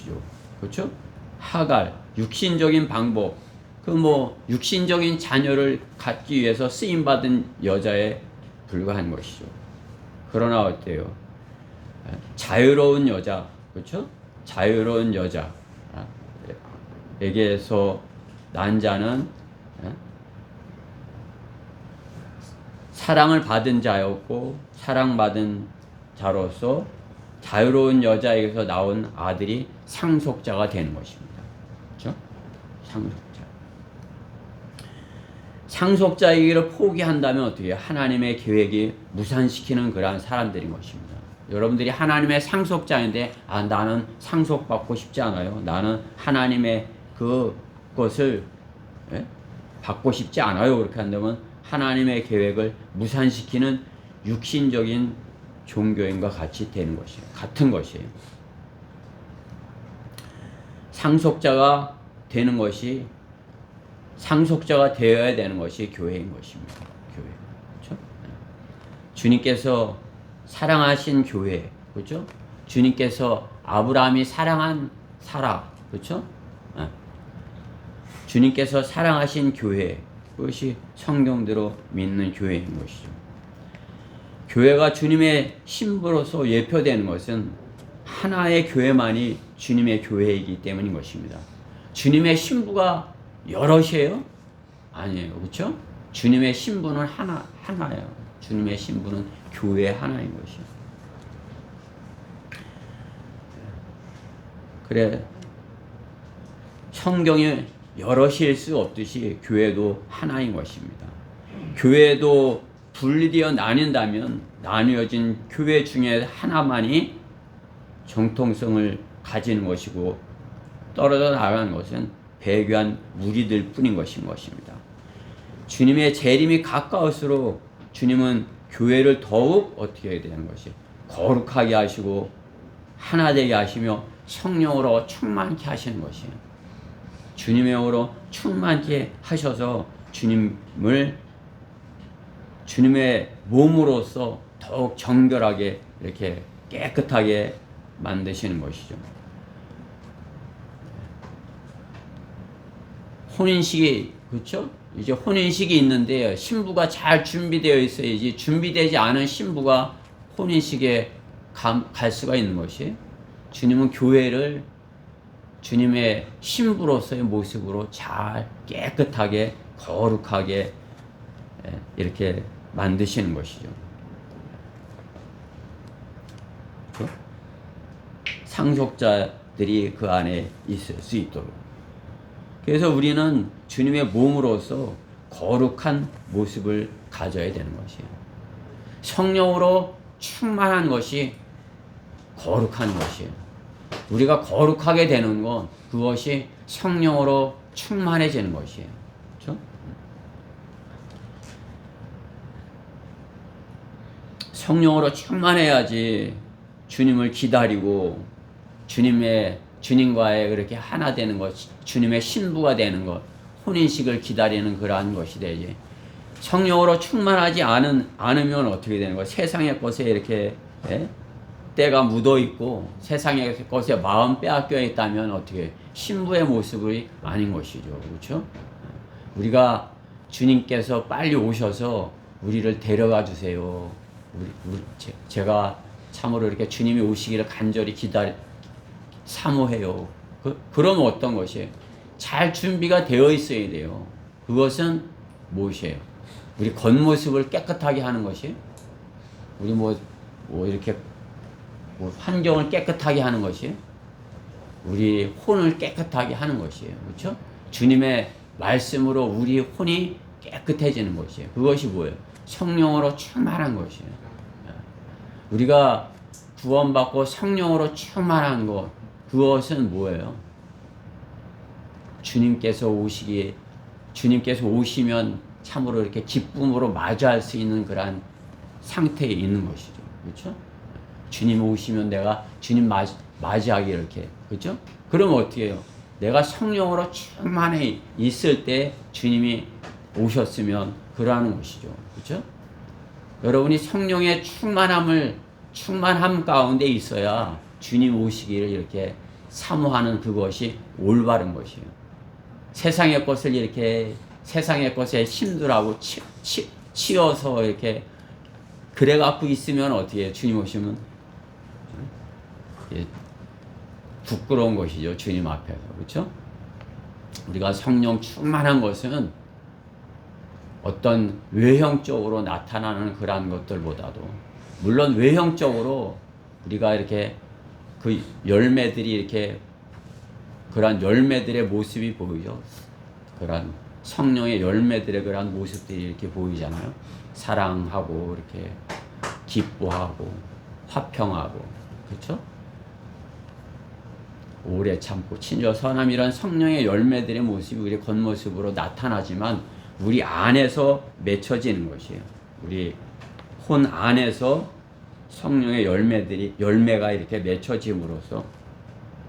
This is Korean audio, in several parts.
것이죠. 그렇죠? 하갈, 육신적인 방법, 육신적인 자녀를 갖기 위해서 쓰임받은 여자에 불과한 것이죠. 그러나 어때요? 자유로운 여자, 그렇죠? 자유로운 여자에게서 난 자는 사랑을 받은 자였고, 사랑받은 자로서 자유로운 여자에게서 나온 아들이 상속자가 되는 것입니다. 그렇죠? 상속자이기를 포기한다면 어떻게 해요? 하나님의 계획이 무산시키는 그러한 사람들인 것입니다. 여러분들이 하나님의 상속자인데 나는 상속받고 싶지 않아요. 나는 하나님의 그것을 받고 싶지 않아요. 그렇게 한다면 하나님의 계획을 무산시키는 육신적인 종교인과 같이 되는 것이에요. 같은 것이에요. 상속자가 되는 것이, 상속자가 되어야 되는 것이 교회인 것입니다. 교회. 그렇죠? 주님께서 사랑하신 교회. 그렇죠? 주님께서 아브라함이 사랑한 사라. 그렇죠? 주님께서 사랑하신 교회. 그것이 성경대로 믿는 교회인 것이죠. 교회가 주님의 신부로서 예표되는 것은 하나의 교회만이 주님의 교회이기 때문인 것입니다. 주님의 신부가 여럿이에요? 아니에요. 그렇죠? 주님의 신부는 하나예요. 주님의 신부는 교회 하나인 것이에요. 그래, 성경에 여럿일 수 없듯이 교회도 하나인 것입니다. 교회도 분리되어 나뉜다면 나뉘어진 교회 중에 하나만이 정통성을 가지는 것이고, 떨어져 나가는 것은 배교한 무리들 뿐인 것입니다. 주님의 재림이 가까울수록 주님은 교회를 더욱 어떻게 해야 되는 것이 거룩하게 하시고 하나 되게 하시며 성령으로 충만케 하시는 것이에요. 주님의 영으로 충만케 하셔서 주님의 몸으로서 더욱 정결하게 이렇게 깨끗하게 만드시는 것이죠. 혼인식이, 그렇죠? 이제 혼인식이 있는데 신부가 잘 준비되어 있어야지, 준비되지 않은 신부가 혼인식에 갈 수가 있는 것이, 주님은 교회를 주님의 신부로서의 모습으로 잘 깨끗하게 거룩하게 이렇게 만드시는 것이죠. 상속자들이 그 안에 있을 수 있도록. 그래서 우리는 주님의 몸으로서 거룩한 모습을 가져야 되는 것이에요. 성령으로 충만한 것이 거룩한 것이에요. 우리가 거룩하게 되는 건 그것이 성령으로 충만해지는 것이에요. 그렇죠? 성령으로 충만해야지 주님을 기다리고 주님과의 그렇게 하나 되는 것, 주님의 신부가 되는 것, 혼인식을 기다리는 그러한 것이 되지. 성령으로 충만하지 않으면 어떻게 되는 거야? 세상의 것에 이렇게 때가 묻어 있고 세상의 것에 마음 빼앗겨 있다면 어떻게 신부의 모습이 아닌 것이죠. 그렇죠? 우리가 주님께서 빨리 오셔서 우리를 데려가 주세요. 제가 참으로 이렇게 주님이 오시기를 간절히 사모해요. 그러면 어떤 것이에요? 잘 준비가 되어 있어야 돼요. 그것은 무엇이에요? 우리 겉모습을 깨끗하게 하는 것이, 우리 이렇게 환경을 깨끗하게 하는 것이, 우리 혼을 깨끗하게 하는 것이에요. 그렇죠? 주님의 말씀으로 우리 혼이 깨끗해지는 것이에요. 그것이 뭐예요? 성령으로 충만한 것이에요. 우리가 구원받고 성령으로 충만한 것, 그것은 뭐예요? 주님께서 오시면 참으로 이렇게 기쁨으로 맞이할 수 있는 그러한 상태에 있는 것이죠. 그렇죠? 주님 오시면 내가 주님 맞이하기 이렇게. 그렇죠? 그러면 어떻게 해요? 내가 성령으로 충만해 있을 때 주님이 오셨으면 그러하는 것이죠. 그렇죠? 여러분이 성령의 충만함 가운데 있어야 주님 오시기를 이렇게 사모하는 그것이 올바른 것이에요. 세상의 것을 이렇게 세상의 것에 힘들하고 치여서 이렇게 그래 갖고 있으면 어떻게 해요? 주님 오시면 부끄러운 것이죠. 주님 앞에서. 그렇죠? 우리가 성령 충만한 것은 어떤 외형적으로 나타나는 그러한 것들보다도 물론 외형적으로 우리가 이렇게 그 열매들이 이렇게 그러한 열매들의 모습이 보이죠. 그러한 성령의 열매들의 그러한 모습들이 이렇게 보이잖아요. 사랑하고 이렇게 기뻐하고 화평하고 그렇죠? 오래 참고 친절 선함 이런 성령의 열매들의 모습이 우리 겉모습으로 나타나지만 우리 안에서 맺혀지는 것이에요. 우리 혼 안에서 성령의 열매가 이렇게 맺혀짐으로써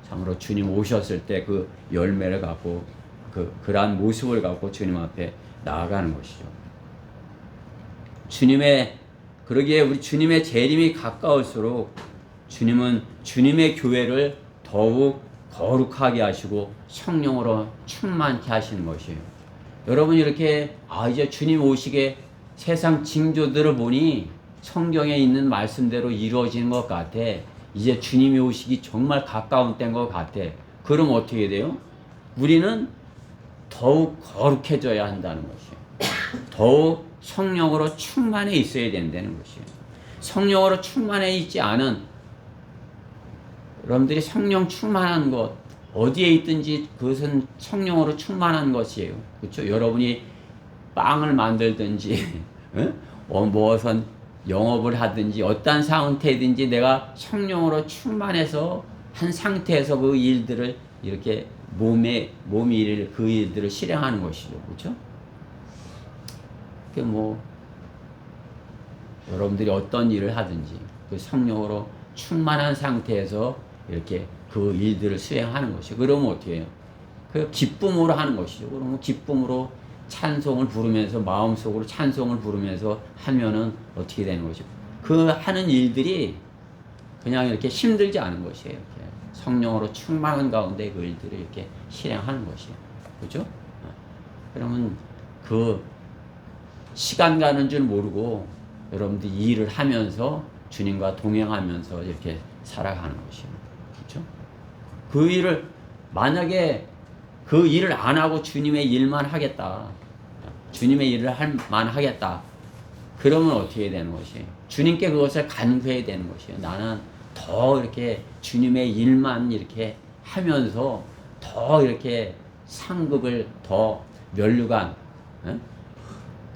참으로 주님 오셨을 때 그 열매를 갖고 그러한 모습을 갖고 주님 앞에 나아가는 것이죠. 그러기에 우리 주님의 재림이 가까울수록 주님은 주님의 교회를 더욱 거룩하게 하시고 성령으로 충만케 하시는 것이에요. 여러분 이렇게 이제 주님 오시게 세상 징조들을 보니 성경에 있는 말씀대로 이루어지는 것 같아. 이제 주님이 오시기 정말 가까운 때인 것 같아. 그럼 어떻게 돼요? 우리는 더욱 거룩해져야 한다는 것이에요. 더욱 성령으로 충만해 있어야 된다는 것이에요. 성령으로 충만해 있지 않은 여러분들이 성령 충만한 것 어디에 있든지 그것은 성령으로 충만한 것이에요. 그렇죠? 여러분이 빵을 만들든지 무엇은 영업을 하든지 어떤 상태든지 내가 성령으로 충만해서 한 상태에서 그 일들을 이렇게 몸이 그 일들을 실행하는 것이죠. 그렇죠? 여러분들이 어떤 일을 하든지 그 성령으로 충만한 상태에서 이렇게 그 일들을 수행하는 것이죠. 그러면 어떻게 해요? 그 기쁨으로 하는 것이죠. 그러면 기쁨으로 찬송을 부르면서 마음속으로 찬송을 부르면서 하면은 어떻게 되는 것이죠? 그 하는 일들이 그냥 이렇게 힘들지 않은 것이에요. 이렇게 성령으로 충만한 가운데 그 일들을 이렇게 실행하는 것이에요. 그죠? 그러면 그 시간 가는 줄 모르고 여러분들이 일을 하면서 주님과 동행하면서 이렇게 살아가는 것이에요. 그렇죠? 그 일을 만약에 그 일을 안 하고 주님의 일만 하겠다. 주님의 일을 할만 하겠다. 그러면 어떻게 되는 것이에요? 주님께 그것을 간구해야 되는 것이에요. 나는 더 이렇게 주님의 일만 이렇게 하면서 더 이렇게 상급을 더 면류관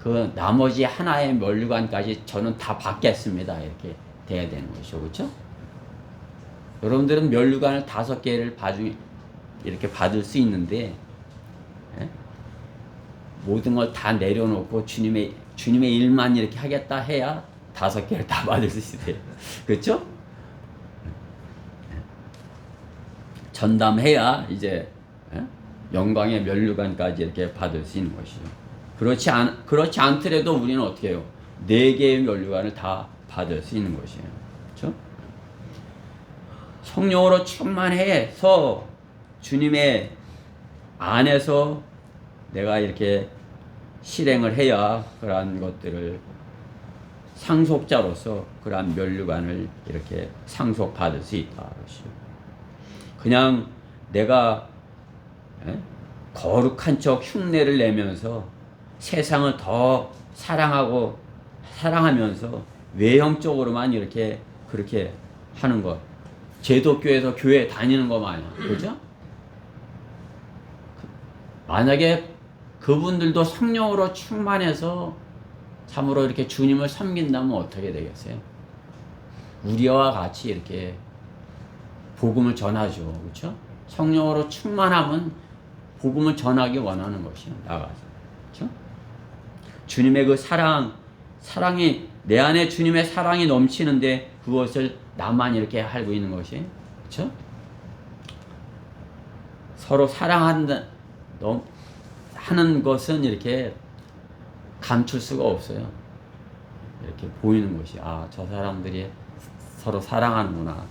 그 나머지 하나의 면류관까지 저는 다 받겠습니다. 이렇게 돼야 되는 것이죠. 그렇죠? 여러분들은 면류관을 5개를 이렇게 받을 수 있는데 모든 걸 다 내려놓고 주님의 일만 이렇게 하겠다 해야 5개를 다 받을 수 있어요. 그렇죠? 전담해야 이제 영광의 면류관까지 이렇게 받을 수 있는 것이죠. 그렇지 않더라도 우리는 어떻게 해요? 4개의 면류관을 다 받을 수 있는 것이에요. 그렇죠? 성령으로 충만해서 주님의 안에서 내가 이렇게 실행을 해야 그러한 것들을 상속자로서 그러한 면류관을 이렇게 상속받을 수 있다. 그냥 내가 거룩한 척 흉내를 내면서 세상을 더 사랑하면서 외형적으로만 이렇게 그렇게 하는 것. 제독교에서 교회 다니는 거 마냥. 그죠? 만약에 그분들도 성령으로 충만해서 참으로 이렇게 주님을 섬긴다면 어떻게 되겠어요? 우리와 같이 이렇게 복음을 전하죠. 그렇죠? 성령으로 충만하면 복음을 전하기 원하는 것이요. 나가서. 그렇죠? 주님의 그 사랑이 내 안에 주님의 사랑이 넘치는데 그것을 나만 이렇게 알고 있는 것이. 그렇죠? 서로 사랑하는 것은 감출 수가 없어요. 이렇게 보이는 것이 저 사람들이 서로 사랑하는구나.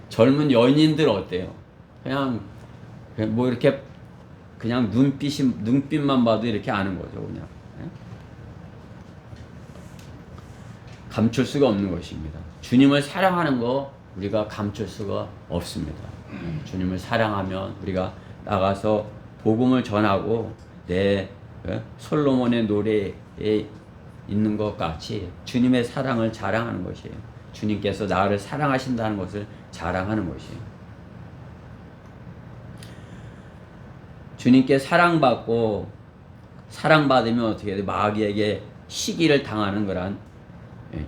젊은 연인들 어때요? 그냥 뭐 이렇게 그냥 눈빛만 봐도 이렇게 아는 거죠. 그냥 감출 수가 없는 것입니다. 주님을 사랑하는 거 우리가 감출 수가 없습니다. 주님을 사랑하면 우리가 나가서 복음을 전하고 내 솔로몬의 노래에 있는 것 같이 주님의 사랑을 자랑하는 것이에요. 주님께서 나를 사랑하신다는 것을 자랑하는 것이에요. 주님께 사랑받으면 어떻게 해야 돼? 마귀에게 시기를 당하는 거란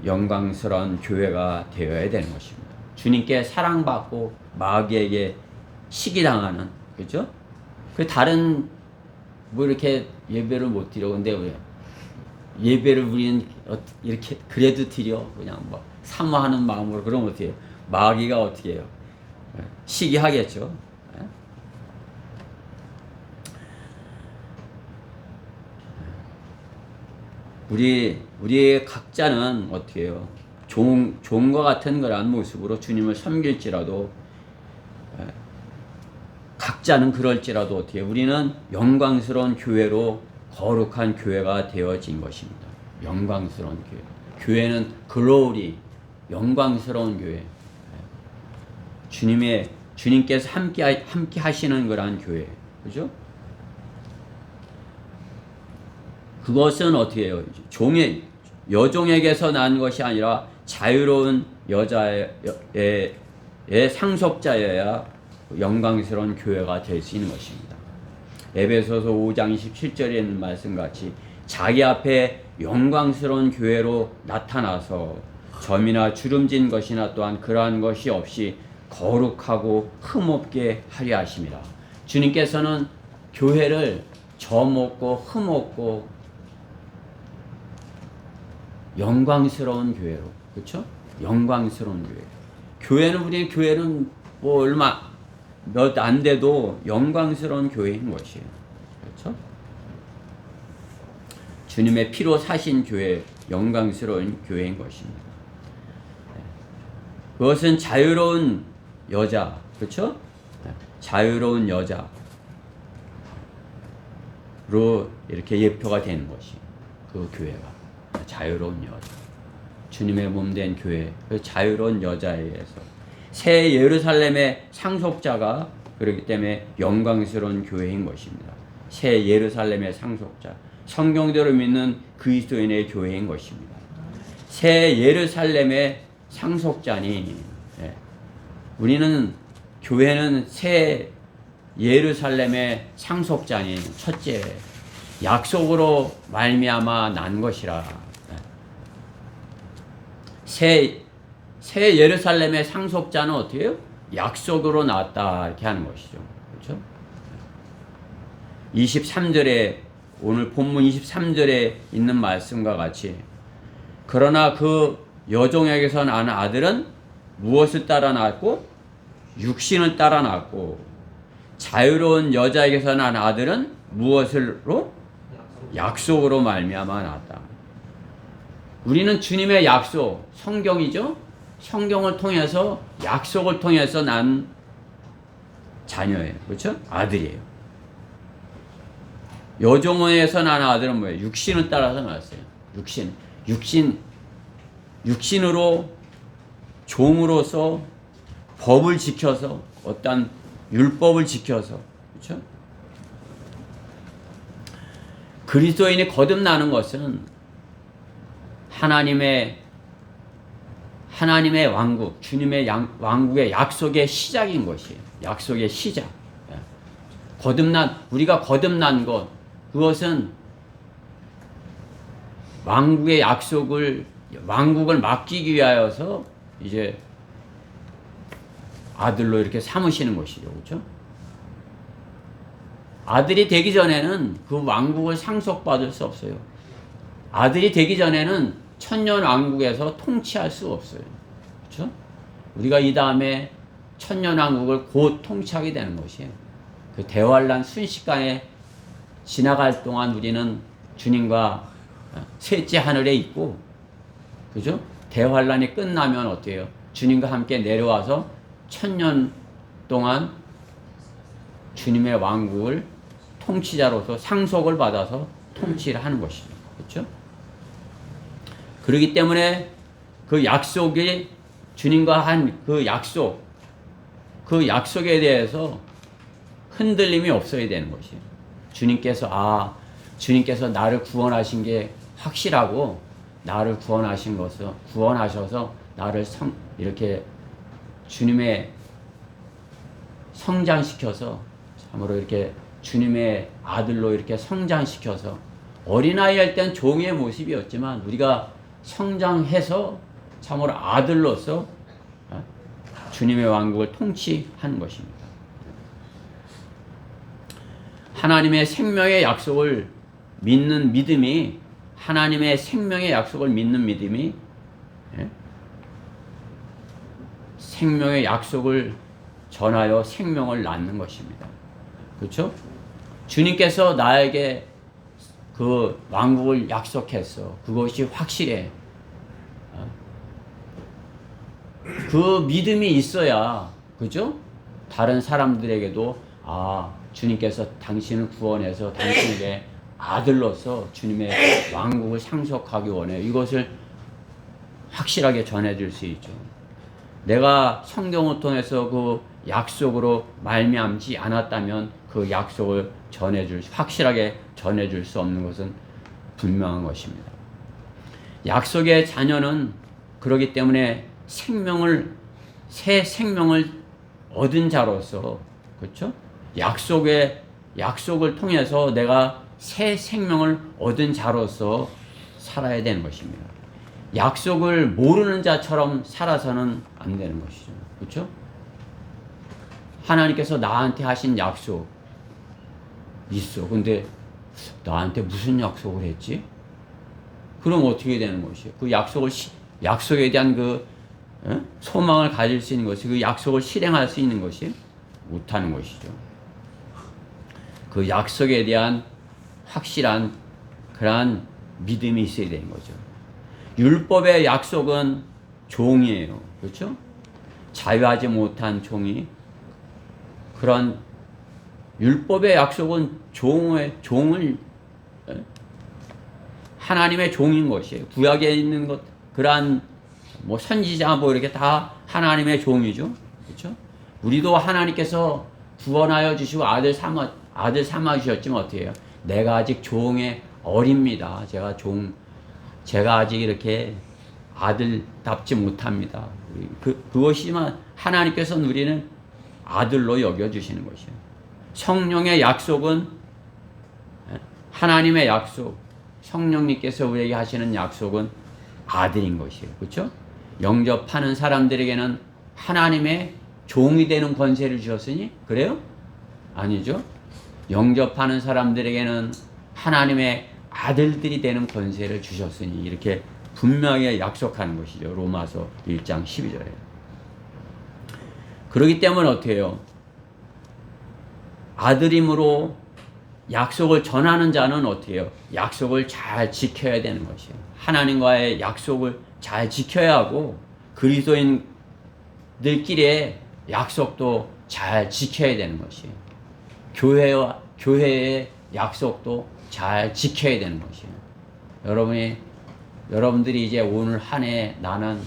영광스러운 교회가 되어야 되는 것입니다. 주님께 사랑받고 마귀에게 시기당하는, 그죠? 그 다른 뭐 이렇게 예배를 못 드려. 근데 왜 예배를 우리는 이렇게 그래도 드려. 그냥 뭐 사모하는 마음으로. 그러면 어떻게 해요? 마귀가 어떻게 해요? 시기하겠죠. 우리 각자는 어떻게 해요? 종과 같은 거란 모습으로 주님을 섬길지라도, 각자는 그럴지라도 어떻게 해요? 우리는 영광스러운 교회로 거룩한 교회가 되어진 것입니다. 영광스러운 교회. 교회는 글로리, 영광스러운 교회. 주님께서 함께 하시는 거란 교회. 그죠? 그것은 어떻게 해요? 여종에게서 난 것이 아니라 자유로운 여자의 상속자여야 영광스러운 교회가 될 수 있는 것입니다. 에베소서 5장 27절에 있는 말씀같이 자기 앞에 영광스러운 교회로 나타나서 점이나 주름진 것이나 또한 그러한 것이 없이 거룩하고 흠없게 하려 하심이라. 주님께서는 교회를 점 없고 흠 없고 영광스러운 교회로, 그렇죠? 영광스러운 교회. 우리 교회는 뭐 얼마 몇 안 돼도 영광스러운 교회인 것이에요. 그렇죠? 주님의 피로 사신 교회, 영광스러운 교회인 것입니다. 그것은 자유로운 여자, 그렇죠? 자유로운 여자로 이렇게 예표가 되는 것이 그 교회가. 자유로운 여자, 주님의 몸 된 교회, 그 자유로운 여자에 의해서 새 예루살렘의 상속자가 그렇기 때문에 영광스러운 교회인 것입니다. 새 예루살렘의 상속자, 성경대로 믿는 그리스도인의 교회인 것입니다. 새 예루살렘의 상속자니, 우리는 교회는 새 예루살렘의 상속자니, 첫째 약속으로 말미암아 난 것이라. 새 예루살렘의 상속자는 어떻게 해요? 약속으로 나왔다 이렇게 하는 것이죠. 그렇죠? 23절에 오늘 본문 23절에 있는 말씀과 같이 그러나 그 여종에게서 난 아들은 무엇을 따라 낳았고 육신을 따라 낳았고 자유로운 여자에게서 난 아들은 무엇으로? 약속으로 말미암아 낳았다. 우리는 주님의 약속, 성경이죠? 성경을 통해서 약속을 통해서 난 자녀예요. 그렇죠? 아들이에요. 여종에서 난 아들은 뭐예요? 육신을 따라서 낳았어요. 육신으로 종으로서 법을 지켜서 어떤 율법을 지켜서, 그렇죠? 그리스도인이 거듭나는 것은 하나님의 왕국, 주님의 왕국의 약속의 시작인 것이에요. 약속의 시작. 우리가 거듭난 것, 그것은 왕국의 왕국을 맡기기 위하여서 이제 아들로 이렇게 삼으시는 것이죠. 그렇죠? 아들이 되기 전에는 그 왕국을 상속받을 수 없어요. 아들이 되기 전에는 천년 왕국에서 통치할 수 없어요. 그렇죠? 우리가 이 다음에 천년 왕국을 곧 통치하게 되는 것이에요. 그 대환란 순식간에 지나갈 동안 우리는 주님과 셋째 하늘에 있고, 그죠? 대환란이 끝나면 어때요? 주님과 함께 내려와서 천년 동안 주님의 왕국을 통치자로서 상속을 받아서 통치를 하는 것이죠. 그렇죠? 그렇기 때문에 그 약속이 주님과 한 그 약속에 대해서 흔들림이 없어야 되는 것이에요. 주님께서 나를 구원하신 게 확실하고 나를 구원하셔서 나를 이렇게 주님의 성장시켜서 참으로 이렇게 주님의 아들로 이렇게 성장시켜서 어린아이 할 땐 종의 모습이었지만 우리가 성장해서 참으로 아들로서 주님의 왕국을 통치하는 것입니다. 하나님의 생명의 약속을 믿는 믿음이 생명의 약속을 전하여 생명을 낳는 것입니다. 그렇죠? 주님께서 나에게 그 왕국을 약속했어. 그것이 확실해. 그 믿음이 있어야, 그죠? 다른 사람들에게도 주님께서 당신을 구원해서 당신에게 아들로서 주님의 왕국을 상속하기 원해요. 이것을 확실하게 전해줄 수 있죠. 내가 성경을 통해서 그 약속으로 말미암지 않았다면 그 약속을 확실하게 전해줄 수 없는 것은 분명한 것입니다. 약속의 자녀는 그렇기 때문에 새 생명을 얻은 자로서, 그렇죠? 약속을 통해서 내가 새 생명을 얻은 자로서 살아야 되는 것입니다. 약속을 모르는 자처럼 살아서는 안 되는 것이죠. 그렇죠? 하나님께서 나한테 하신 약속 있어. 근데 나한테 무슨 약속을 했지? 그럼 어떻게 되는 것이에요? 그 약속에 대한 소망을 가질 수 있는 것이, 그 약속을 실행할 수 있는 것이 못하는 것이죠. 그 약속에 대한 확실한 그러한 믿음이 있어야 되는 거죠. 율법의 약속은 종이에요. 그렇죠? 자유하지 못한 종이, 그런 율법의 약속은 하나님의 종인 것이에요. 구약에 있는 것, 그러한 선지자 이렇게 다 하나님의 종이죠. 그렇죠? 우리도 하나님께서 구원하여 주시고 아들 삼아 주셨지만 어떻게 해요? 내가 아직 종의 어립니다. 제가 아직 이렇게 아들답지 못합니다. 그것이만 하나님께서는 우리는 아들로 여겨주시는 것이에요. 성령의 약속은 하나님의 약속, 성령님께서 우리에게 하시는 약속은 아들인 것이에요. 그렇죠? 영접하는 사람들에게는 하나님의 종이 되는 권세를 주셨으니, 그래요? 아니죠. 영접하는 사람들에게는 하나님의 아들들이 되는 권세를 주셨으니, 이렇게 분명히 약속하는 것이죠. 로마서 1장 12절에. 그렇기 때문에 어떻게 해요? 아들임으로 약속을 전하는 자는 어떻게 해요? 약속을 잘 지켜야 되는 것이에요. 하나님과의 약속을 잘 지켜야 하고, 그리스도인들끼리의 약속도 잘 지켜야 되는 것이에요. 교회의 약속도 잘 지켜야 되는 것이에요. 여러분들이 이제 오늘 한 해 나는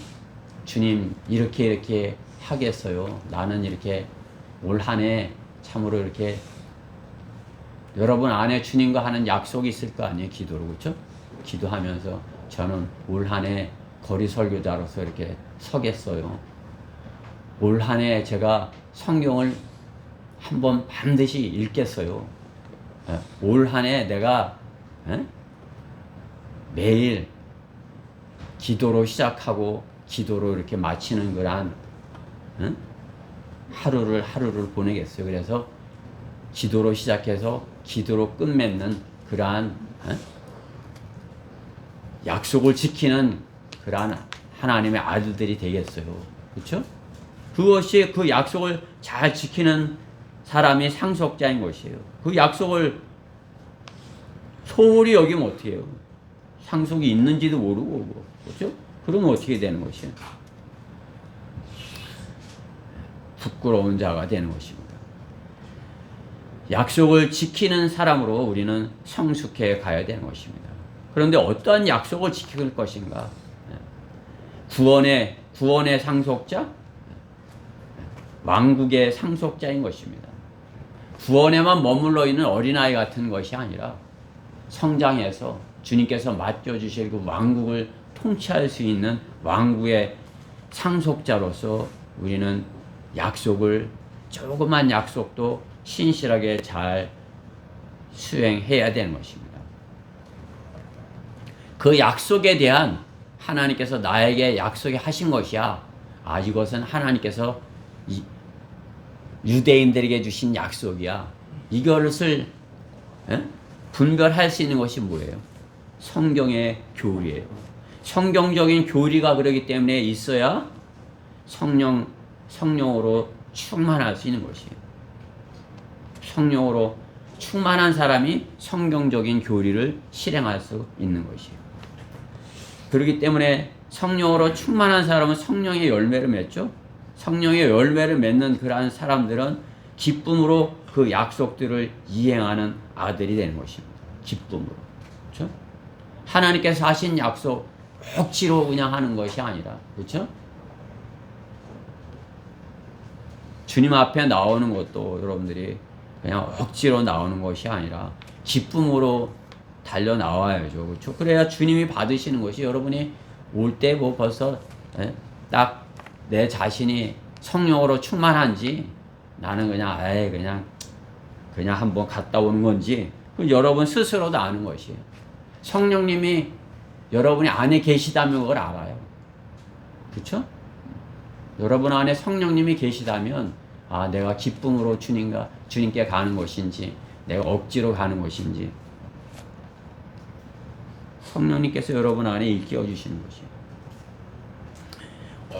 주님 이렇게 하겠어요. 나는 이렇게 올 한 해 참으로 이렇게, 여러분 안에 주님과 하는 약속이 있을 거 아니에요. 기도로. 그렇죠? 기도하면서 저는 올 한 해 거리 설교자로서 이렇게 서겠어요. 올 한 해 제가 성경을 한번 반드시 읽겠어요. 올 한 해 내가 매일 기도로 시작하고 기도로 이렇게 마치는 그런 하루를 보내겠어요. 그래서 기도로 시작해서 기도로 끝맺는 그러한 약속을 지키는 그러한 하나님의 아들들이 되겠어요. 그렇죠? 그것이 그 약속을 잘 지키는 사람이 상속자인 것이에요. 그 약속을 소홀히 여기면 어떻게 해요? 상속이 있는지도 모르고, 그렇죠? 그러면 어떻게 되는 것이에요? 부끄러운 자가 되는 것입니다. 약속을 지키는 사람으로 우리는 성숙해 가야 되는 것입니다. 그런데 어떠한 약속을 지킬 것인가? 구원의 상속자, 왕국의 상속자인 것입니다. 구원에만 머물러 있는 어린아이 같은 것이 아니라 성장해서 주님께서 맡겨주실 그 왕국을 통치할 수 있는 왕국의 상속자로서 우리는 약속을, 조그만 약속도 신실하게 잘 수행해야 되는 것입니다. 그 약속에 대한 하나님께서 나에게 약속해 하신 것이야. 이것은 하나님께서 유대인들에게 주신 약속이야. 이것을 분별할 수 있는 것이 뭐예요? 성경의 교리예요. 성경적인 교리가 그러기 때문에 있어야 성령으로 충만할 수 있는 것이에요. 성령으로 충만한 사람이 성경적인 교리를 실행할 수 있는 것이에요. 그렇기 때문에 성령으로 충만한 사람은 성령의 열매를 맺죠. 성령의 열매를 맺는 그러한 사람들은 기쁨으로 그 약속들을 이행하는 아들이 되는 것입니다. 기쁨으로. 그렇죠? 하나님께서 하신 약속 억지로 그냥 하는 것이 아니라, 그렇죠? 주님 앞에 나오는 것도 여러분들이 그냥 억지로 나오는 것이 아니라 기쁨으로 달려 나와야죠. 그렇죠? 그래야 주님이 받으시는 것이, 여러분이 올 때 뭐 벌써 딱 내 자신이 성령으로 충만한지, 나는 그냥 한번 갔다 오는 건지, 여러분 스스로도 아는 것이에요. 성령님이 여러분이 안에 계시다면 그걸 알아요. 그렇죠? 여러분 안에 성령님이 계시다면 내가 기쁨으로 주님께 가는 것인지, 내가 억지로 가는 것인지, 성령님께서 여러분 안에 일깨워 주시는 것이에요.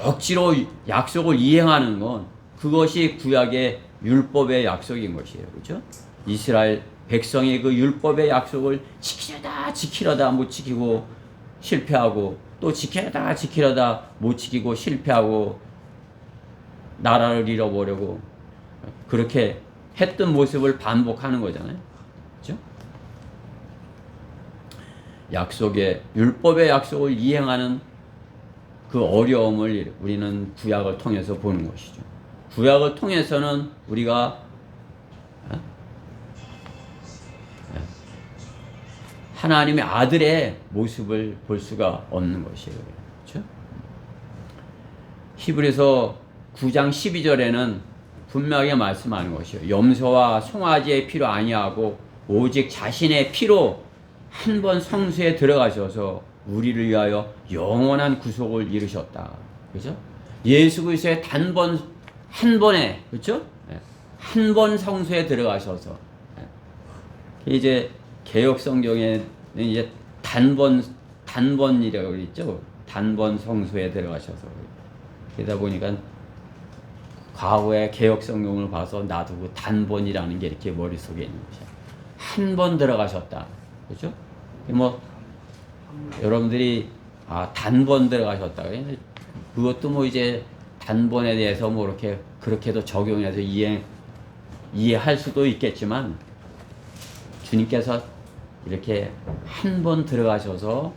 억지로 약속을 이행하는 건 그것이 구약의 율법의 약속인 것이에요. 그렇죠? 이스라엘 백성의 그 율법의 약속을 지키려다 못 지키고 실패하고, 또 지키려다 못 지키고 실패하고 나라를 잃어버리고, 그렇게 했던 모습을 반복하는 거잖아요. 그렇죠? 율법의 약속을 이행하는 그 어려움을 우리는 구약을 통해서 보는 것이죠. 구약을 통해서는 우리가 하나님의 아들의 모습을 볼 수가 없는 것이에요. 그렇죠? 히브리서 9장 12절에는 분명하게 말씀하는 것이에요. 염소와 송아지의 피로 아니하고 오직 자신의 피로 한 번 성수에 들어가셔서 우리를 위하여 영원한 구속을 이루셨다. 그렇죠? 예수 그리스도의 한 번에, 그렇죠? 한 번 성수에 들어가셔서, 이제 개역 성경에는 이제 단번이라고 있죠. 단번 성수에 들어가셔서. 그러다 보니까 과거의 개역 성경을 봐서 나도 그 단번이라는 게 이렇게 머릿속에 있는 것이야. 한 번 들어가셨다. 그렇죠? 여러분들이 단번 들어가셨다. 그것도 뭐 이제 단번에 대해서 뭐 이렇게 그렇게도 적용해서 이해할 수도 있겠지만, 주님께서 이렇게 한 번 들어가셔서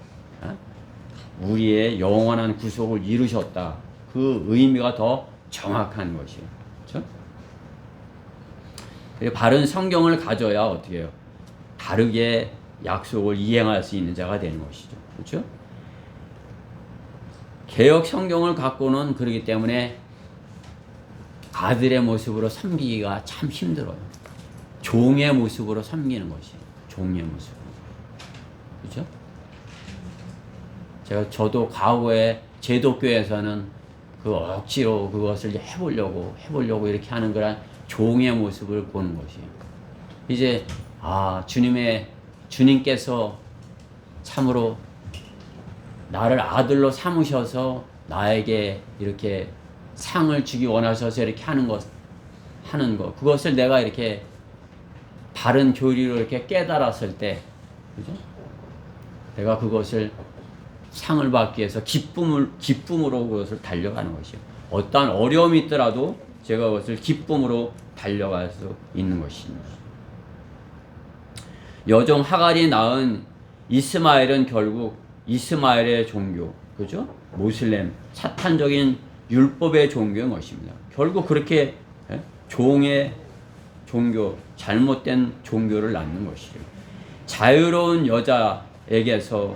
우리의 영원한 구속을 이루셨다. 그 의미가 더 정확한 것이에요. 그렇죠? 바른 성경을 가져야 어떻게 해요? 다르게 약속을 이행할 수 있는 자가 되는 것이죠. 그렇죠? 개역 성경을 갖고는 그렇기 때문에 아들의 모습으로 섬기기가 참 힘들어요. 종의 모습으로 섬기는 것이에요. 종의 모습으로. 그렇죠? 저도 과거에 제도교에서는 그 억지로 그것을 해보려고 이렇게 하는 그런 종의 모습을 보는 것이에요. 이제 주님께서 참으로 나를 아들로 삼으셔서 나에게 이렇게 상을 주기 원하셔서 이렇게 하는 것, 그것을 내가 이렇게 바른 교리로 이렇게 깨달았을 때, 그죠? 내가 그것을 상을 받기 위해서 기쁨으로 그것을 달려가는 것이요. 어떠한 어려움이 있더라도 제가 그것을 기쁨으로 달려갈 수 있는 것입니다. 여종 하갈이 낳은 이스마엘은 결국 이스마엘의 종교, 그죠? 모슬렘, 사탄적인 율법의 종교인 것입니다. 결국 그렇게 종의 종교, 잘못된 종교를 낳는 것이죠. 자유로운 여자에게서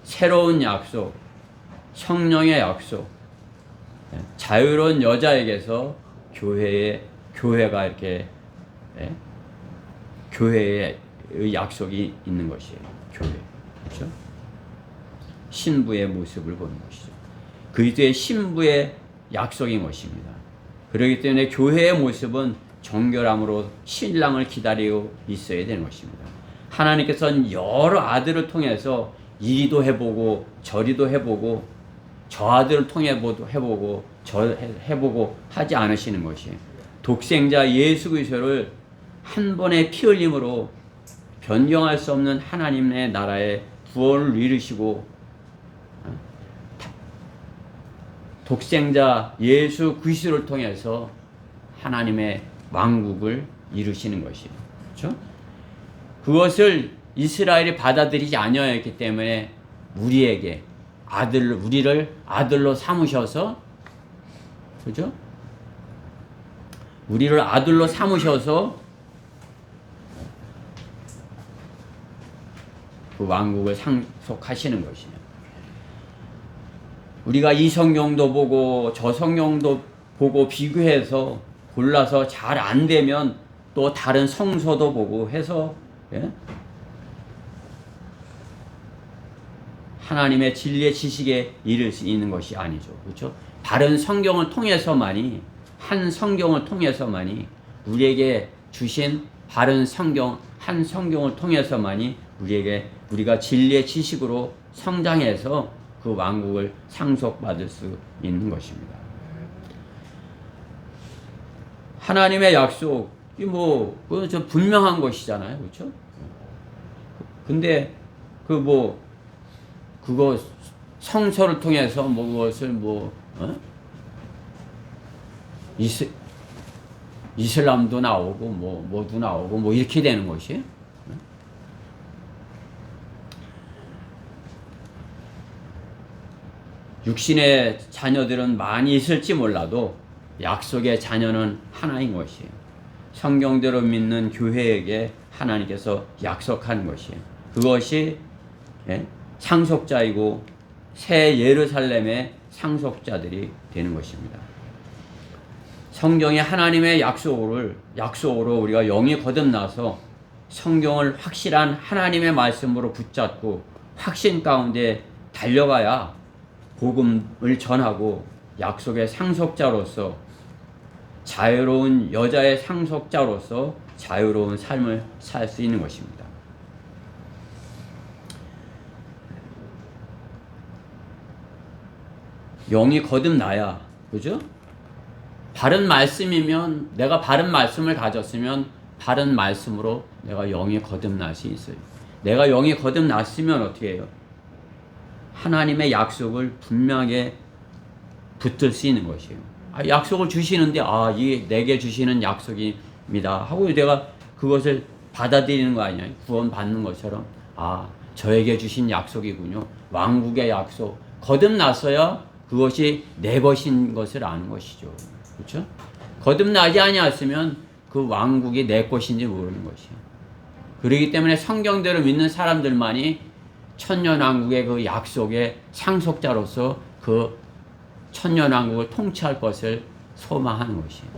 새로운 약속, 성령의 약속, 자유로운 여자에게서 교회가 이렇게 교회의 약속이 있는 것이에요. 교회, 그렇죠? 신부의 모습을 보는 것이죠. 그리스도의 신부의 약속인 것입니다. 그렇기 때문에 교회의 모습은 정결함으로 신랑을 기다리고 있어야 되는 것입니다. 하나님께서는 여러 아들을 통해서 이리도 해보고 저리도 해보고 저 아들을 통해 해보고 저 해보고 하지 않으시는 것이에요. 독생자 예수 그리스도를 한 번의 피 흘림으로 변경할 수 없는 하나님의 나라의 구원을 이루시고 독생자 예수 그리스도를 통해서 하나님의 왕국을 이루시는 것이에요. 그렇죠? 그것을 이스라엘이 받아들이지 아니하였기 때문에 우리를 아들로 삼으셔서, 그죠? 우리를 아들로 삼으셔서 그 왕국을 상속하시는 것이에요. 우리가 이 성경도 보고 저 성경도 보고 비교해서 골라서 잘 안 되면 또 다른 성서도 보고 해서 하나님의 진리의 지식에 이를 수 있는 것이 아니죠. 그렇죠? 바른 성경을 통해서만이, 한 성경을 통해서만이, 우리에게 주신 바른 성경, 한 성경을 통해서만이 우리가 진리의 지식으로 성장해서 그 왕국을 상속받을 수 있는 것입니다. 하나님의 약속이 그건 좀 분명한 것이잖아요. 그렇죠? 근데 그거 성서를 통해서 그것을 이슬람도 나오고 뭐도 나오고 이렇게 되는 것이. 육신의 자녀들은 많이 있을지 몰라도 약속의 자녀는 하나인 것이에요. 성경대로 믿는 교회에게 하나님께서 약속한 것이에요. 그것이 상속자이고 새 예루살렘의 상속자들이 되는 것입니다. 성경의 하나님의 약속으로 우리가 영이 거듭나서 성경을 확실한 하나님의 말씀으로 붙잡고 확신 가운데 달려가야 복음을 전하고 약속의 상속자로서, 자유로운 여자의 상속자로서 자유로운 삶을 살 수 있는 것입니다. 영이 거듭나야, 그죠? 바른 말씀이면, 내가 바른 말씀을 가졌으면 바른 말씀으로 내가 영이 거듭날 수 있어요. 내가 영이 거듭났으면 어떻게 해요? 하나님의 약속을 분명하게 붙들 수 있는 것이에요. 약속을 주시는데 이게 내게 주시는 약속입니다 하고 내가 그것을 받아들이는 거 아니냐. 구원 받는 것처럼 저에게 주신 약속이군요. 왕국의 약속. 거듭났어야 그것이 내 것인 것을 아는 것이죠. 그렇죠? 거듭나지 아니었으면 그 왕국이 내 것인지 모르는 것이에요. 그렇기 때문에 성경대로 믿는 사람들만이 천년왕국의 그 약속의 상속자로서 그 천년왕국을 통치할 것을 소망하는 것이에요.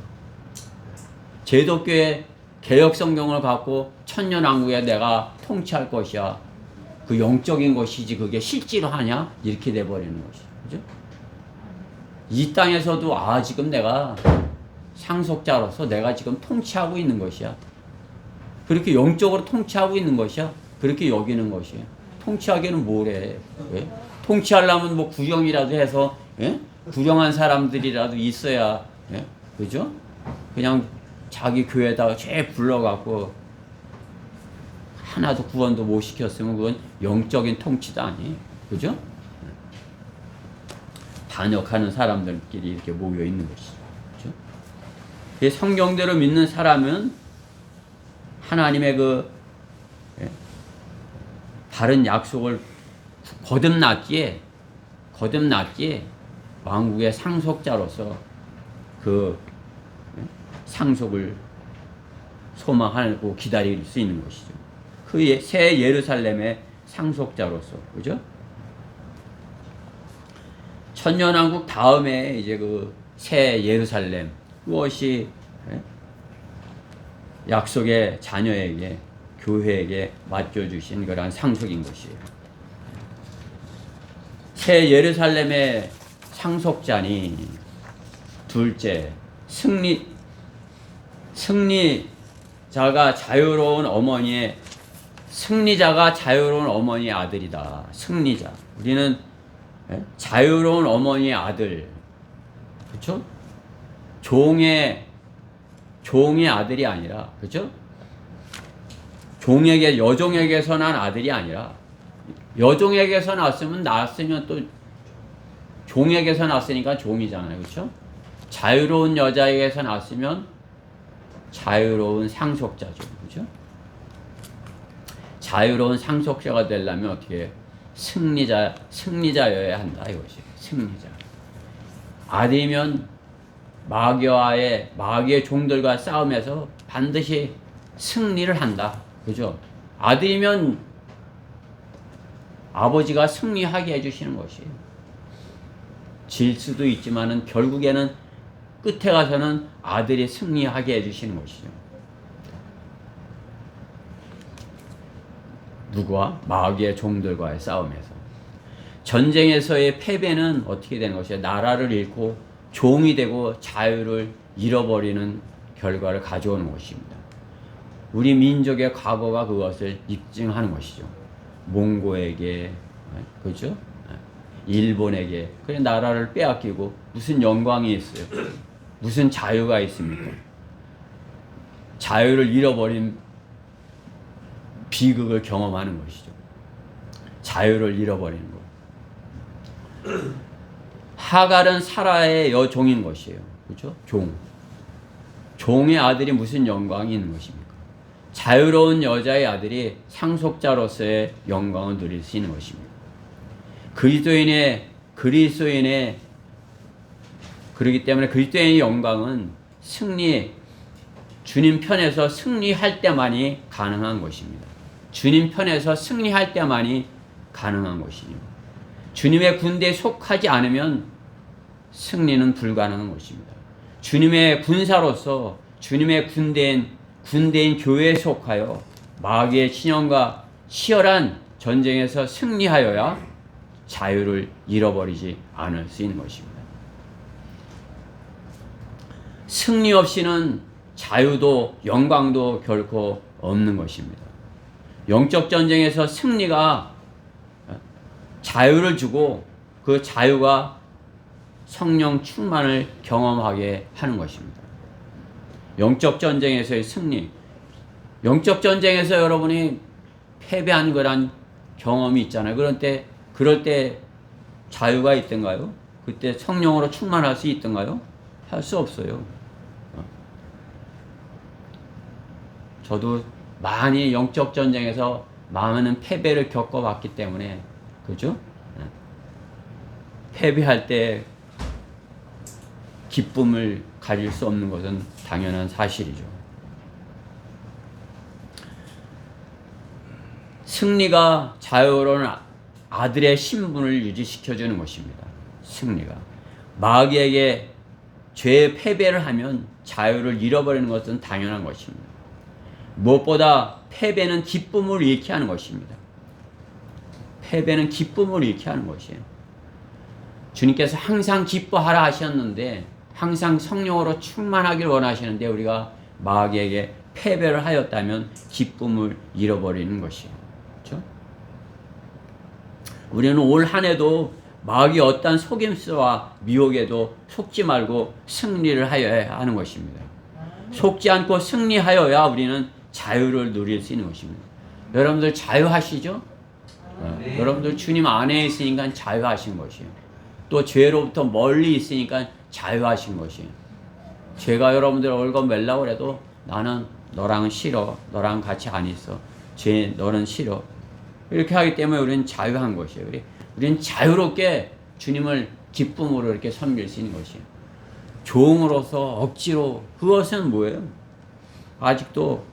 제독교의 개혁성경을 갖고 천년왕국에 내가 통치할 것이야. 그 영적인 것이지 그게 실제로 하냐? 이렇게 돼버리는 것이죠. 그죠? 이 땅에서도 지금 내가 상속자로서 내가 지금 통치하고 있는 것이야. 그렇게 영적으로 통치하고 있는 것이야. 그렇게 여기는 것이에요. 통치하기는 뭐래? 왜? 통치하려면 구령이라도 해서 구령한 사람들이라도 있어야, 그죠? 그냥 자기 교회에다가 죄 불러갖고 하나도 구원도 못 시켰으면 그건 영적인 통치도 아니에요. 그죠? 반역하는 사람들끼리 이렇게 모여 있는 것이죠. 그죠? 성경대로 믿는 사람은 하나님의 예? 다른 약속을 거듭났기에 왕국의 상속자로서 그 상속을 소망하고 기다릴 수 있는 것이죠. 그 새 예루살렘의 상속자로서, 그죠? 천년왕국 다음에 이제 그 새 예루살렘, 그것이 약속의 자녀에게, 교회에게 맡겨주신 그러한 상속인 것이에요. 새 예루살렘의 상속자니, 둘째, 승리자가 자유로운 어머니의 아들이다. 승리자. 우리는 자유로운 어머니의 아들, 그렇죠? 종의 아들이 아니라, 그렇죠? 여종에게서 난 아들이 아니라, 여종에게서 낳았으면 또 종에게서 낳았으니까 종이잖아요, 그렇죠? 자유로운 여자에게서 낳았으면 자유로운 상속자죠, 그렇죠? 자유로운 상속자가 되려면 어떻게 승리자여야 한다, 이것이. 승리자. 아들이면 마귀의 종들과 싸움에서 반드시 승리를 한다, 그죠? 아들이면 아버지가 승리하게 해주시는 것이에요. 질 수도 있지만은 결국에는 끝에 가서는 아들이 승리하게 해주시는 것이죠. 누구와? 마귀의 종들과의 싸움에서. 전쟁에서의 패배는 어떻게 되는 것이에요? 나라를 잃고 종이 되고 자유를 잃어버리는 결과를 가져오는 것입니다. 우리 민족의 과거가 그것을 입증하는 것이죠. 몽고에게, 그렇죠? 일본에게 그래 나라를 빼앗기고 무슨 영광이 있어요? 무슨 자유가 있습니까? 자유를 잃어버린 비극을 경험하는 것이죠. 자유를 잃어버리는 것. 하갈은 사라의 여종인 것이에요. 그렇죠? 종의 아들이 무슨 영광이 있는 것입니까? 자유로운 여자의 아들이 상속자로서의 영광을 누릴 수 있는 것입니다. 그렇기 때문에 그리스도인의 영광은 주님 편에서 승리할 때만이 가능한 것입니다. 주님 편에서 승리할 때만이 가능한 것이죠. 주님의 군대에 속하지 않으면 승리는 불가능한 것입니다. 주님의 군사로서 주님의 군대인 교회에 속하여 마귀의 진영과 치열한 전쟁에서 승리하여야 자유를 잃어버리지 않을 수 있는 것입니다. 승리 없이는 자유도 영광도 결코 없는 것입니다. 영적 전쟁에서 승리가 자유를 주고 그 자유가 성령 충만을 경험하게 하는 것입니다. 영적 전쟁에서의 승리. 영적 전쟁에서 여러분이 패배한 거란 경험이 있잖아요. 그럴 때 자유가 있던가요? 그때 성령으로 충만할 수 있던가요? 할 수 없어요. 저도 많이 영적 전쟁에서 많은 패배를 겪어봤기 때문에, 그죠? 패배할 때 기쁨을 가질 수 없는 것은 당연한 사실이죠. 승리가 자유로운 아들의 신분을 유지시켜주는 것입니다. 승리가. 마귀에게 죄의 패배를 하면 자유를 잃어버리는 것은 당연한 것입니다. 무엇보다 패배는 기쁨을 잃게 하는 것입니다. 패배는 기쁨을 잃게 하는 것이에요. 주님께서 항상 기뻐하라 하셨는데, 항상 성령으로 충만하길 원하시는데 우리가 마귀에게 패배를 하였다면 기쁨을 잃어버리는 것이에요. 그렇죠? 우리는 올 한 해도 마귀의 어떠한 속임수와 미혹에도 속지 말고 승리를 하여야 하는 것입니다. 속지 않고 승리하여야 우리는 자유를 누릴 수 있는 것입니다. 여러분들 자유하시죠? 여러분들 주님 안에 있으니까 자유하신 것이에요. 또 죄로부터 멀리 있으니까 자유하신 것이에요. 죄가 여러분들 얼굴 멜라고 해도 나는 너랑은 싫어. 너랑 같이 안 있어. 죄 너는 싫어. 이렇게 하기 때문에 우리는 자유한 것이에요. 우리는 자유롭게 주님을 기쁨으로 이렇게 섬길 수 있는 것이에요. 종으로서 억지로, 그것은 뭐예요? 아직도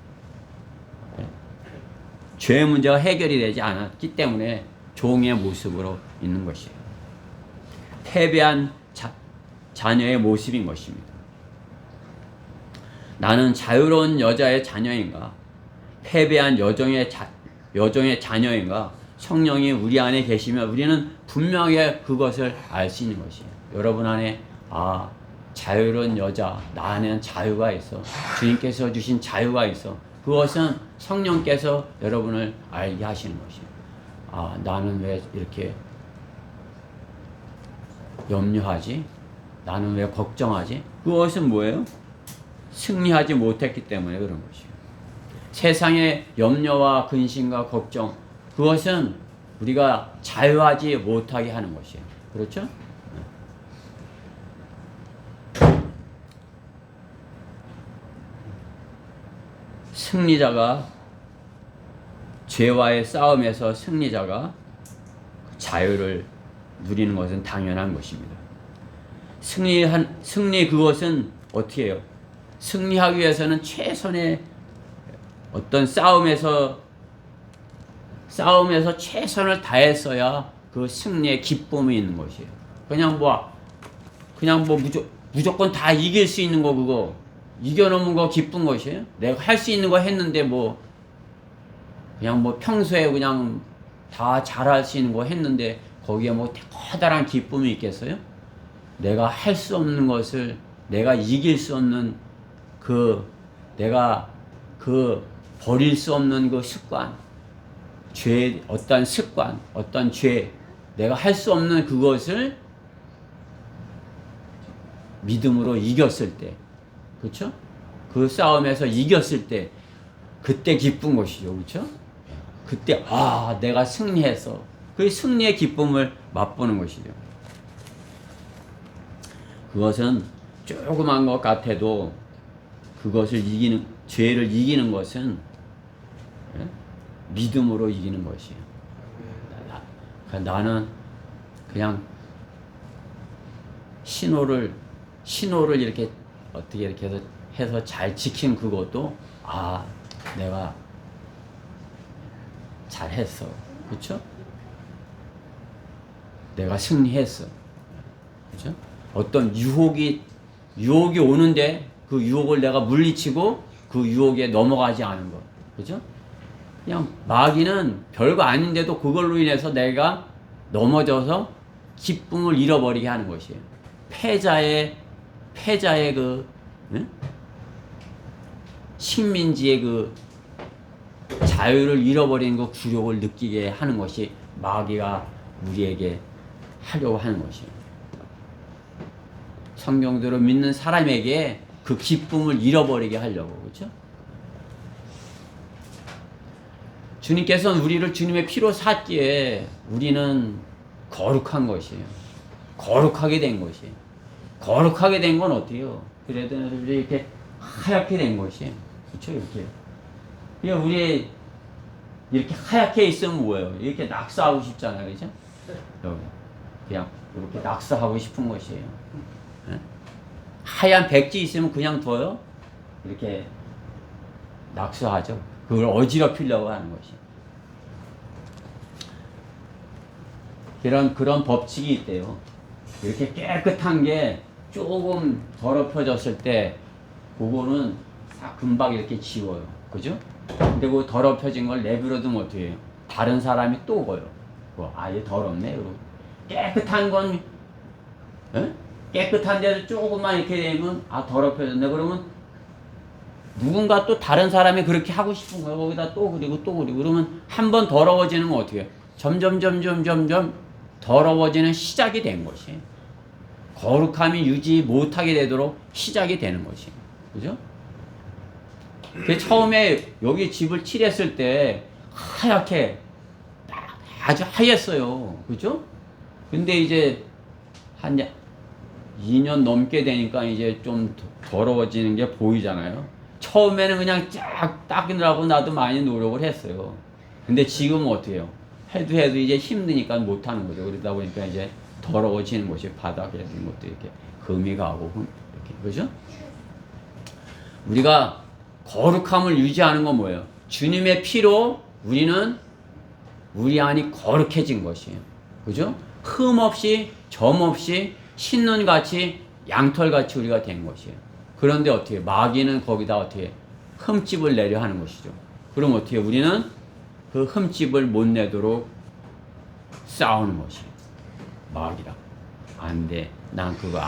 죄의 문제가 해결이 되지 않았기 때문에 종의 모습으로 있는 것이에요. 패배한 자녀의 모습인 것입니다. 나는 자유로운 여자의 자녀인가? 패배한 여종의 자녀인가? 성령이 우리 안에 계시면 우리는 분명히 그것을 알 수 있는 것이에요. 여러분 안에 자유로운 여자, 나 안에는 자유가 있어. 주님께서 주신 자유가 있어. 그것은 성령께서 여러분을 알게 하시는 것이에요. 나는 왜 이렇게 염려하지? 나는 왜 걱정하지? 그것은 뭐예요? 승리하지 못했기 때문에 그런 것이에요. 세상의 염려와 근심과 걱정, 그것은 우리가 자유하지 못하게 하는 것이에요. 그렇죠? 승리자가, 죄와의 싸움에서 승리자가 자유를 누리는 것은 당연한 것입니다. 승리, 그것은 어떻게 해요? 승리하기 위해서는 최선의 어떤 싸움에서 최선을 다했어야 그 승리의 기쁨이 있는 것이에요. 그냥 무조건 다 이길 수 있는 거, 그거 이겨놓은 거 기쁜 것이에요. 내가 할 수 있는 거 했는데 그냥 평소에 그냥 다 잘할 수 있는 거 했는데 거기에 커다란 기쁨이 있겠어요? 내가 할 수 없는 것을, 내가 이길 수 없는 내가 버릴 수 없는 그 습관, 어떤 죄, 내가 할 수 없는 그것을 믿음으로 이겼을 때, 그렇죠? 그 싸움에서 이겼을 때, 그때 기쁜 것이죠, 그렇죠? 그때 내가 승리했어. 그 승리의 기쁨을 맛보는 것이죠. 그것은 조그만 것 같아도 죄를 이기는 것은 믿음으로 이기는 것이에요. 나는 그냥 신호를 이렇게 어떻게 이렇게 해서 잘 지킨 그것도 내가 잘했어. 그렇죠? 내가 승리했어. 그렇죠? 어떤 유혹이 오는데 그 유혹을 내가 물리치고 그 유혹에 넘어가지 않은 것. 그죠? 그냥 마귀는 별거 아닌데도 그걸로 인해서 내가 넘어져서 기쁨을 잃어버리게 하는 것이에요. 패자의 식민지의 자유를 잃어버리는 그 굴욕을 느끼게 하는 것이 마귀가 우리에게 하려고 하는 것이에요. 성경대로 믿는 사람에게 그 기쁨을 잃어버리게 하려고, 그렇죠? 주님께서는 우리를 주님의 피로 샀기에 우리는 거룩한 것이에요. 거룩하게 된 것이에요. 거룩하게 된 건 어때요? 그래도 이렇게 하얗게 된 것이에요. 그렇죠? 이렇게. 우리 이렇게 하얗게 있으면 뭐예요? 이렇게 낙서하고 싶잖아요, 그렇죠? 여기 그냥 이렇게 낙서하고 싶은 것이에요. 하얀 백지 있으면 그냥 둬요? 이렇게 낙서하죠. 그걸 어지럽히려고 하는 것이. 그런 법칙이 있대요. 이렇게 깨끗한 게 조금 더럽혀졌을 때 그거는 금방 이렇게 지워요. 그죠? 근데 그 더럽혀진 걸 내버려두면 어떻게 해요? 다른 사람이 또 오고요. 얘 더럽네. 깨끗한 건, 깨끗한데도 조금만 이렇게 되면 더럽혀졌네. 그러면 누군가 또 다른 사람이 그렇게 하고 싶은 거예요. 거기다 또 그리고 그러면 한 번 더러워지는 건 어떻게 해요? 점점 더러워지는 시작이 된 것이. 거룩함이 유지 못하게 되도록 시작이 되는 것이. 그죠? 처음에 여기 집을 칠했을 때 하얗게 아주 하였어요. 그죠? 근데 이제 한 2년 넘게 되니까 이제 좀 더러워지는 게 보이잖아요. 처음에는 그냥 쫙 닦느라고 나도 많이 노력을 했어요. 근데 지금은 어떻게 해요? 해도 이제 힘드니까 못하는 거죠. 그러다 보니까 이제 더러워지는 것이 바닥에 있는 것도 이렇게 금이 가고 이렇게 그죠? 우리가 거룩함을 유지하는 건 뭐예요? 주님의 피로 우리는 우리 안이 거룩해진 것이에요. 그죠? 흠 없이 점 없이 신눈같이 양털같이 우리가 된 것이에요. 그런데 어떻게 마귀는 거기다 어떻게 흠집을 내려 하는 것이죠. 그럼 어떻게 우리는 그 흠집을 못 내도록 싸우는 것이에요. 마귀랑 안 돼. 난 그거